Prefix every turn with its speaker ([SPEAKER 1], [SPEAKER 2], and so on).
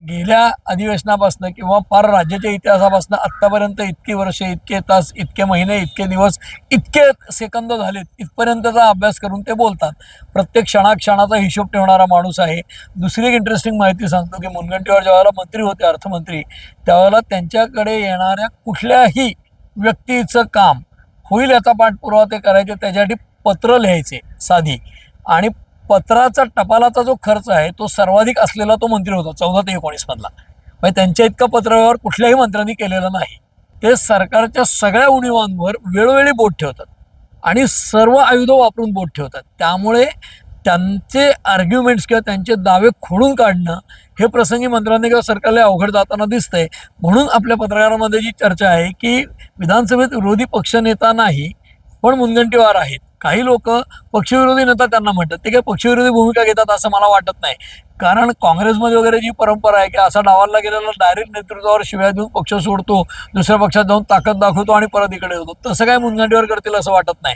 [SPEAKER 1] गेल्या अधिवेशनापासून किंवा पार राज्याच्या इतिहासापासून आत्तापर्यंत इतकी वर्षे, इतके तास, इतके महिने, इतके दिवस, इतके सेकंद झालेत, इथपर्यंतचा अभ्यास करून ते बोलतात. प्रत्येक क्षणाक्षणाचा हिशोब ठेवणारा माणूस आहे. दुसरी एक इंटरेस्टिंग माहिती सांगतो की मुनगंटीवार ज्यावेळेला मंत्री होते, अर्थमंत्री, त्यावेळेला त्यांच्याकडे येणाऱ्या कुठल्याही व्यक्तीचं काम होईल याचा पाठपुरावा ते करायचे. त्याच्यासाठी पत्र लिहायचे साधी, आणि पत्राचा टपालाचा जो खर्च आहे तो सर्वाधिक असलेला तो मंत्री होता 14 ते 19 मधला. म्हणजे त्यांच्या इतका पत्रव्यवहार कुठल्याही मंत्र्यांनी केलेला नाही. ते सरकारच्या सगळ्या उणीवांवर वेळोवेळी बोट ठेवतात आणि सर्व आयुध वापरून बोट ठेवतात. त्यामुळे त्यांचे आर्ग्युमेंट्स किंवा त्यांचे दावे खोडून काढणं हे प्रसंगी मंत्र्यांनी किंवा सरकारला अवघड जाताना दिसतंय. म्हणून आपल्या पत्रकारांमध्ये जी चर्चा आहे की विधानसभेत विरोधी पक्षनेता नाही पण मुनगंटीवार आहेत. काही लोक पक्षविरोधी नेता त्यांना म्हणतात, ते काही पक्षविरोधी भूमिका घेतात असं मला वाटत नाही. कारण काँग्रेसमध्ये वगैरे जी परंपरा आहे की असा डावाला गेलेला डायरेक्ट नेतृत्वावर शिव्या देऊन पक्ष सोडतो, दुसऱ्या पक्षात जाऊन ताकद दाखवतो आणि परत इकडे होतो, तसं काय मुनगंटीवार करतील असं वाटत नाही.